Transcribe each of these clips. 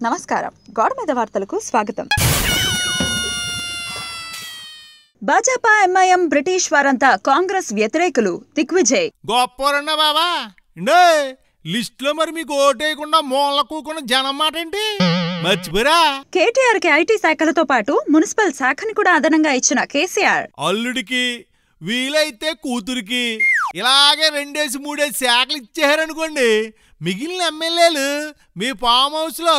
నమస్కారం. గోడ మీద వార్తలకు స్వాగతం. భాజపా ఎంఐఎం బ్రిటిష్ వారంతా కాంగ్రెస్ వ్యతిరేకులు. దిగ్విజయ్ గొప్పరన్న బాబా లిస్ట్ లో మరి మీకు ఓటేయకుండా మూల కూకున్న జనం మాట ఏంటి మర్చిపోరా? కేటీఆర్ కి ఐటీ శాఖలతో పాటు మున్సిపల్ శాఖని కూడా అదనంగా ఇచ్చిన కేసీఆర్ అల్లుడికి వీలైతే కూతురికి ఇలాగే 2-3 శాఖలు ఇచ్చారనుకోండి, మిగిలిన ఎమ్మెల్యేలు మీ ఫామ్ హౌస్ లో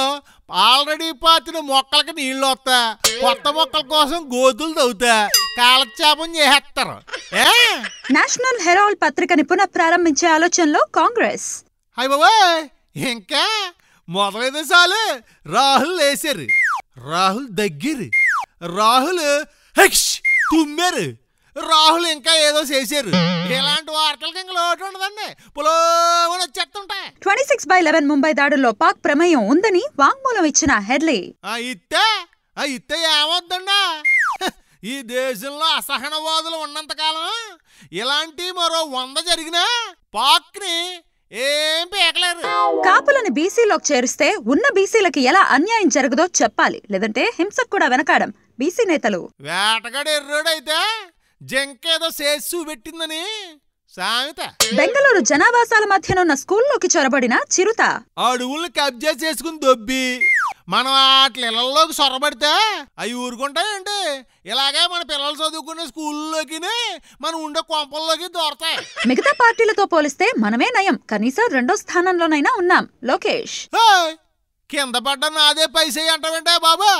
ఆల్రెడీ పాతిన మొక్కలకి నీళ్లు వస్తా, కొత్త మొక్కల కోసం గోతులు తవ్వుతా, కాలక్షేపం చేసేస్తారు. నేషనల్ హెరాల్డ్ పత్రికని పునః ప్రారంభించే ఆలోచనలో కాంగ్రెస్. అయ్య బాబాయ్, ఇంకా మొదలైతే చాలు రాహుల్ వేసారు, రాహుల్ దగ్గరు, రాహుల్ తుమ్మారు, రాహుల్ ఇంకా ఏదో చేశారు. ఇలాంటి వార్తలకి ఇంకా లోటు ఉండదండి, పులోమని వచ్చేస్తుంటాయి. 26/11 ముంబై దాడుల్లో పాక్ ప్రమేయం ఉందని వాంగ్మూలం ఇచ్చిన హెడ్లీ. ఇస్తే ఏమవుతుందా? ఈ దేశంలో అసహనవాదులు ఉన్నంతకాలం ఇలాంటి మరో 100 జరిగినా పాక్ ని ఏం పీకలేరు. కాపులని బీసీలోకి చేరిస్తే ఉన్న బీసీలకి ఎలా అన్యాయం జరగదో చెప్పాలి, లేదంటే హింసకు కూడా వెనకాడం బీసీ నేతలు. వేటగాడు ఎర్రోడైతే జంకేదో చేసి చూపెట్టిందని సామెత. బెంగళూరు జనావాసాల మధ్యనున్న స్కూల్లోకి చొరబడిన చిరుత. అడవుల్ని కబ్జా చేసుకుని దొబ్బి మనం వాటిలోకి సొరబడితే అవి ఊరుకుంటాయండి. ఇలాగే మన పిల్లలు చదువుకునే స్కూల్లోకి మన ఉండే కొంపల్లోకి దొరతాయి. మిగతా పార్టీలతో పోలిస్తే మనమే నయం, కనీసం 2వ స్థానంలోనైనా ఉన్నాం. లోకేష్ కింద పడ్డ నాదే పైసే అంటావేంటే బాబా?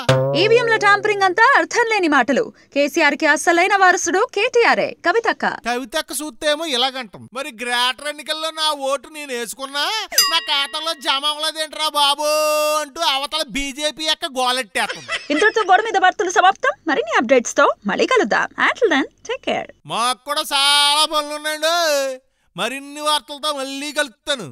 ఈవీఎంల టాంపరింగ్ అంతా అర్థం లేని మాటలు. కేసీఆర్ కి అసలైన వారసుడు కేటీఆర్ఏ. కవితక్క చూస్తేమో ఇలాగంటాం, మరి గ్రేటర్ ఎన్నికల్లో నా ఓటు నేను వేసుకున్నా నా ఖాతాలో జమ అవ్వలేదేంట్రా బాబు అంటూ అవతల బీజేపీ యొక్క గోలెట్టేస్తుంది. ఇంతటితో గోడ మీద వార్తలు సమాప్తం. మరిన్ని అప్డేట్స్ తో మళ్ళీ కలుద్దాం. Until then, take care. మాకు కూడా చాలా పనులు ఉన్నాయండి. మరిన్ని వార్తలతో మళ్ళీ కలుస్తాను.